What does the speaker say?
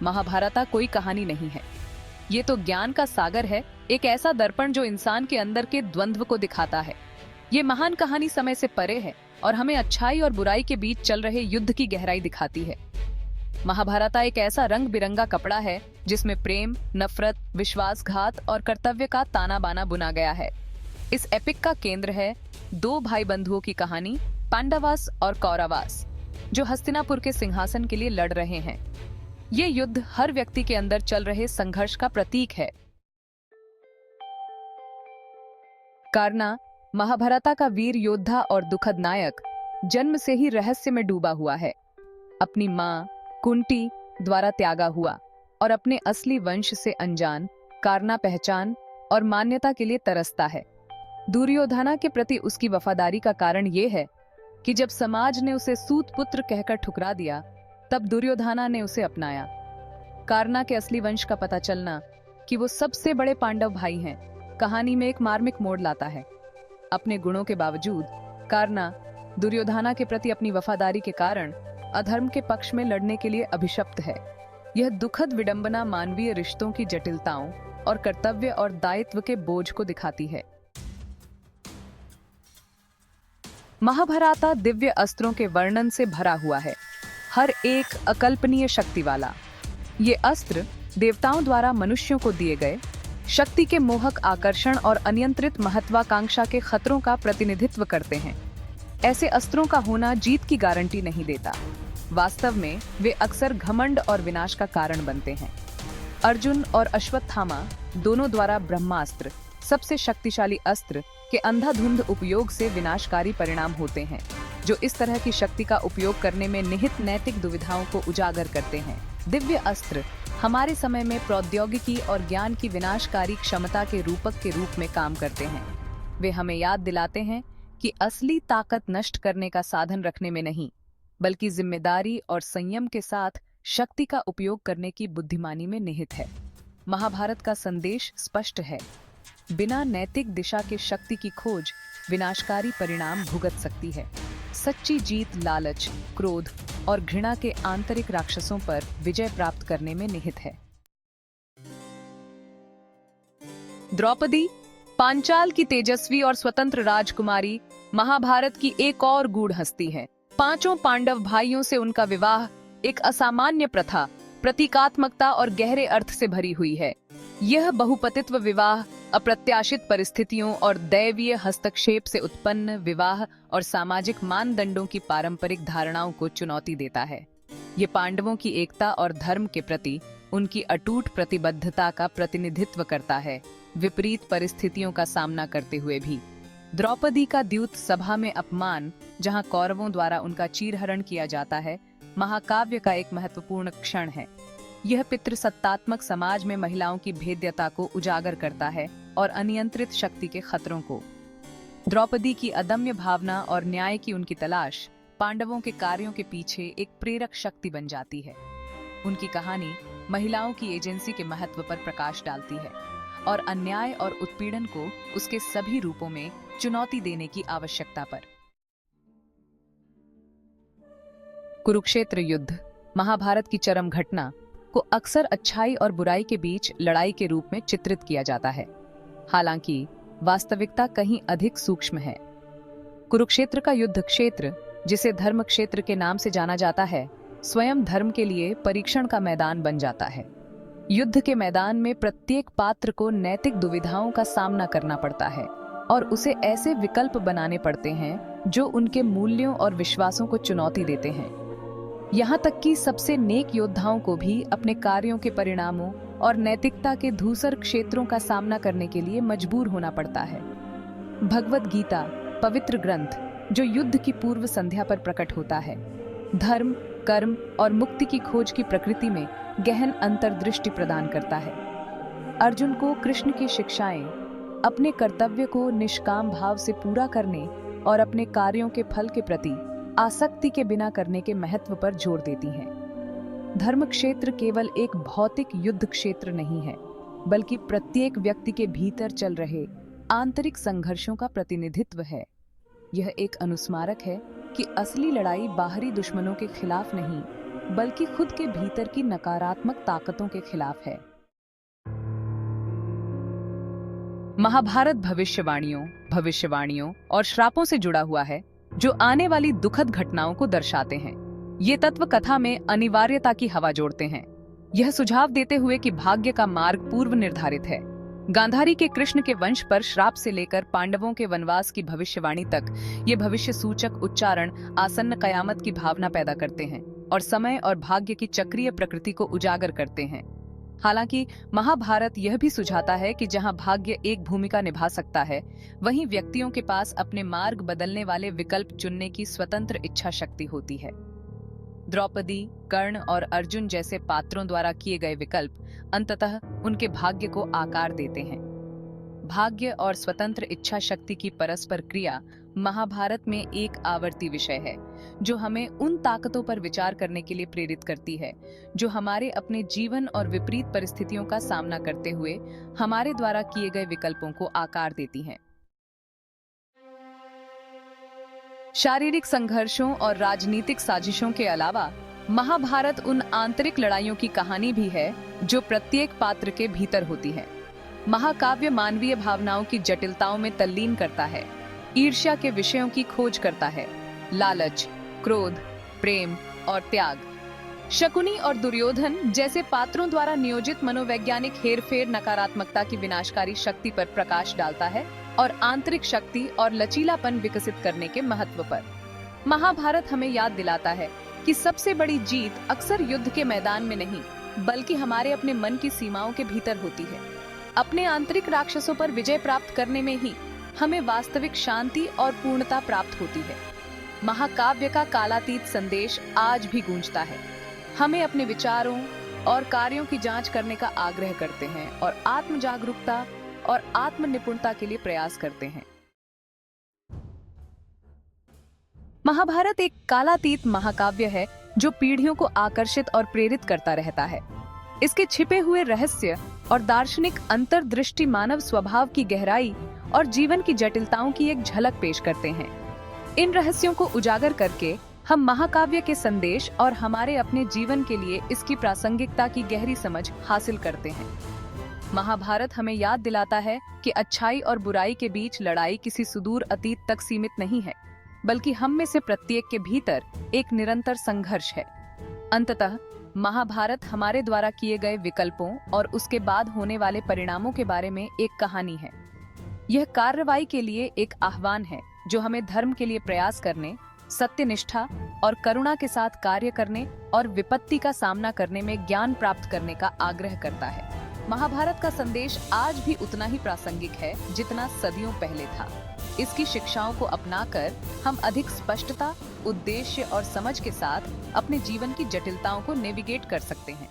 महाभारता कोई कहानी नहीं है। ये तो ज्ञान का सागर है, एक ऐसा दर्पण जो इंसान के अंदर के द्वंद्व को दिखाता है। ये महान कहानी समय से परे है और हमें अच्छाई और बुराई के बीच चल रहे युद्ध की गहराई दिखाती है। महाभारता एक ऐसा रंग बिरंगा कपड़ा है जिसमें प्रेम, नफरत, विश्वासघात और कर्तव्य का ताना बाना बुना गया है। इस एपिक का केंद्र है दो भाई बंधुओं की कहानी, पांडवास और कौरवास, जो हस्तिनापुर के सिंहासन के लिए लड़ रहे हैं। ये युद्ध हर व्यक्ति के अंदर चल रहे संघर्ष का प्रतीक है। कर्णा, महाभारता का वीर योद्धा और दुखद नायक, जन्म से ही रहस्य में डूबा हुआ है। अपनी मां कुंती द्वारा त्यागा हुआ और अपने असली वंश से अनजान, कर्णा पहचान और मान्यता के लिए तरसता है। दुर्योधना के प्रति उसकी वफादारी का कारण यह है कि जब समाज ने उसे सूत पुत्र कहकर ठुकरा दिया, तब दुर्योधना ने उसे अपनाया। कर्णा के असली वंश का पता चलना कि वो सबसे बड़े पांडव भाई हैं, कहानी में एक मार्मिक मोड़ लाता है। अपने गुणों के बावजूद कर्णा दुर्योधना के प्रति अपनी वफादारी के कारण अधर्म के पक्ष में लड़ने के लिए अभिशप्त है। यह दुखद विडंबना मानवीय रिश्तों की जटिलताओं और कर्तव्य और दायित्व के बोझ को दिखाती है। महाभारता दिव्य अस्त्रों के वर्णन से भरा हुआ है, हर एक अकल्पनीय शक्ति वाला। ये अस्त्र देवताओं द्वारा मनुष्यों को दिए गए शक्ति के मोहक आकर्षण और अनियंत्रित महत्वाकांक्षा के खतरों का प्रतिनिधित्व करते हैं। ऐसे अस्त्रों का होना जीत की गारंटी नहीं देता। वास्तव में वे अक्सर घमंड और विनाश का कारण बनते हैं। अर्जुन और अश्वत्थामा दोनों द्वारा ब्रह्मास्त्र, सबसे शक्तिशाली अस्त्र, के अंधाधुंध उपयोग से विनाशकारी परिणाम होते हैं, जो इस तरह की शक्ति का उपयोग करने में निहित नैतिक दुविधाओं को उजागर करते हैं। दिव्य अस्त्र हमारे समय में प्रौद्योगिकी और ज्ञान की विनाशकारी क्षमता के रूपक के रूप में काम करते हैं। वे हमें याद दिलाते हैं कि असली ताकत नष्ट करने का साधन रखने में नहीं, बल्कि जिम्मेदारी और संयम के साथ शक्ति का उपयोग करने की बुद्धिमानी में निहित है। महाभारत का संदेश स्पष्ट है, बिना नैतिक दिशा के शक्ति की खोज विनाशकारी परिणाम भुगत सकती है। सच्ची जीत लालच, क्रोध और घृणा के आंतरिक राक्षसों पर विजय प्राप्त करने में निहित है। द्रौपदी, पांचाल की तेजस्वी और स्वतंत्र राजकुमारी, महाभारत की एक और गूढ़ हस्ती है। पांचों पांडव भाइयों से उनका विवाह एक असामान्य प्रथा, प्रतीकात्मकता और गहरे अर्थ से भरी हुई है। यह बहुपतित्व विवाह अप्रत्याशित परिस्थितियों और दैवीय हस्तक्षेप से उत्पन्न विवाह और सामाजिक मानदंडों की पारंपरिक धारणाओं को चुनौती देता है। ये पांडवों की एकता और धर्म के प्रति उनकी अटूट प्रतिबद्धता का प्रतिनिधित्व करता है, विपरीत परिस्थितियों का सामना करते हुए भी। द्रौपदी का द्यूत सभा में अपमान, जहां कौरवों द्वारा उनका चीरहरण किया जाता है, महाकाव्य का एक महत्वपूर्ण क्षण है। यह पितृसत्तात्मक समाज में महिलाओं की भेद्यता को उजागर करता है और अनियंत्रित शक्ति के खतरों को। द्रौपदी की अदम्य भावना और न्याय की उनकी तलाश पांडवों के कार्यों के पीछे एक प्रेरक शक्ति बन जाती है। उनकी कहानी महिलाओं की एजेंसी के महत्व पर प्रकाश डालती है और अन्याय और उत्पीड़न को उसके सभी रूपों में चुनौती देने की आवश्यकता पर। कुरुक्षेत्र युद्ध, महाभारत की चरम घटना, को अक्सर अच्छाई और बुराई के बीच लड़ाई के रूप में चित्रित किया जाता है। हालांकि वास्तविकता कहीं अधिक सूक्ष्म है। कुरुक्षेत्र का युद्ध क्षेत्र, जिसे धर्म क्षेत्र के नाम से जाना जाता है, स्वयं धर्म के लिए परीक्षण का मैदान बन जाता है। युद्ध के मैदान में प्रत्येक पात्र को नैतिक दुविधाओं का सामना करना पड़ता है और उसे ऐसे विकल्प बनाने पड़ते हैं जो उनके मूल्यों और विश्वासों को चुनौती देते हैं। यहाँ तक कि सबसे नेक योद्धाओं को भी अपने कार्यों के परिणामों और नैतिकता के धूसर क्षेत्रों का सामना करने के लिए मजबूर होना पड़ता है। भगवद गीता, पवित्र ग्रंथ, जो युद्ध की पूर्व संध्या पर प्रकट होता है, धर्म, कर्म और मुक्ति की खोज की प्रकृति में गहन अंतर्दृष्टि प्रदान करता है। अर्जुन को कृष्ण की शिक्षाएं अपने कर्तव्य को निष्काम भाव से पूरा करने और अपने कार्यों के फल के प्रति आसक्ति के बिना करने के महत्व पर जोर देती हैं। धर्म क्षेत्र केवल एक भौतिक युद्ध क्षेत्र नहीं है, बल्कि प्रत्येक व्यक्ति के भीतर चल रहे आंतरिक संघर्षों का प्रतिनिधित्व है। यह एक अनुस्मारक है कि असली लड़ाई बाहरी दुश्मनों के खिलाफ नहीं, बल्कि खुद के भीतर की नकारात्मक ताकतों के खिलाफ है। महाभारत भविष्यवाणियों और श्रापों से जुड़ा हुआ है, जो आने वाली दुखद घटनाओं को दर्शाते हैं। ये तत्व कथा में अनिवार्यता की हवा जोड़ते हैं, यह सुझाव देते हुए कि भाग्य का मार्ग पूर्व निर्धारित है। गांधारी के कृष्ण के वंश पर श्राप से लेकर पांडवों के वनवास की भविष्यवाणी तक, ये भविष्य सूचक उच्चारण आसन्न कयामत की भावना पैदा करते हैं और समय और भाग्य की चक्रीय प्रकृति को उजागर करते हैं। हालांकि महाभारत यह भी सुझाता है कि जहां भाग्य एक भूमिका निभा सकता है, वहीं व्यक्तियों के पास अपने मार्ग बदलने वाले विकल्प चुनने की स्वतंत्र इच्छा शक्ति होती है। द्रौपदी, कर्ण और अर्जुन जैसे पात्रों द्वारा किए गए विकल्प अंततः उनके भाग्य को आकार देते हैं। भाग्य और स्वतंत्र इच्छा शक्ति की परस्पर क्रिया महाभारत में एक आवर्ती विषय है, जो हमें उन ताकतों पर विचार करने के लिए प्रेरित करती है जो हमारे अपने जीवन और विपरीत परिस्थितियों का सामना करते हुए हमारे द्वारा किए गए विकल्पों को आकार देती हैं। शारीरिक संघर्षों और राजनीतिक साजिशों के अलावा महाभारत उन आंतरिक लड़ाइयों की कहानी भी है जो प्रत्येक पात्र के भीतर होती है। महाकाव्य मानवीय भावनाओं की जटिलताओं में तल्लीन करता है, ईर्ष्या के विषयों की खोज करता है, लालच, क्रोध, प्रेम और त्याग, शकुनी और दुर्योधन जैसे पात्रों द्वारा नियोजित मनोवैज्ञानिक हेरफेर नकारात्मकता की विनाशकारी शक्ति पर प्रकाश डालता है और आंतरिक शक्ति और लचीलापन विकसित करने के महत्व पर। महाभारत हमें याद दिलाता है कि सबसे बड़ी जीत अक्सर युद्ध के मैदान में नहीं, बल्कि हमारे अपने मन की सीमाओं के भीतर होती है। अपने आंतरिक राक्षसों पर विजय प्राप्त करने में ही हमें वास्तविक शांति और पूर्णता प्राप्त होती है। महाकाव्य का कालातीत संदेश आज भी गूंजता है, हमें अपने विचारों और कार्यों की जांच करने का आग्रह करते हैं और आत्म जागरूकता और आत्म निपुणता के लिए प्रयास करते हैं। महाभारत एक कालातीत महाकाव्य है जो पीढ़ियों को आकर्षित और प्रेरित करता रहता है। इसके छिपे हुए रहस्य और दार्शनिक अंतर्दृष्टि मानव स्वभाव की गहराई और जीवन की जटिलताओं की एक झलक पेश करते हैं। इन रहस्यों को उजागर करके हम महाकाव्य के संदेश और हमारे अपने जीवन के लिए इसकी प्रासंगिकता की गहरी समझ हासिल करते हैं। महाभारत हमें याद दिलाता है कि अच्छाई और बुराई के बीच लड़ाई किसी सुदूर अतीत तक सीमित नहीं है, बल्कि हम में से प्रत्येक के भीतर एक निरंतर संघर्ष है। अंततः महाभारत हमारे द्वारा किए गए विकल्पों और उसके बाद होने वाले परिणामों के बारे में एक कहानी है। यह कार्रवाई के लिए एक आह्वान है जो हमें धर्म के लिए प्रयास करने, सत्यनिष्ठा और करुणा के साथ कार्य करने और विपत्ति का सामना करने में ज्ञान प्राप्त करने का आग्रह करता है। महाभारत का संदेश आज भी उतना ही प्रासंगिक है जितना सदियों पहले था। इसकी शिक्षाओं को अपनाकर हम अधिक स्पष्टता, उद्देश्य और समझ के साथ अपने जीवन की जटिलताओं को नेविगेट कर सकते हैं।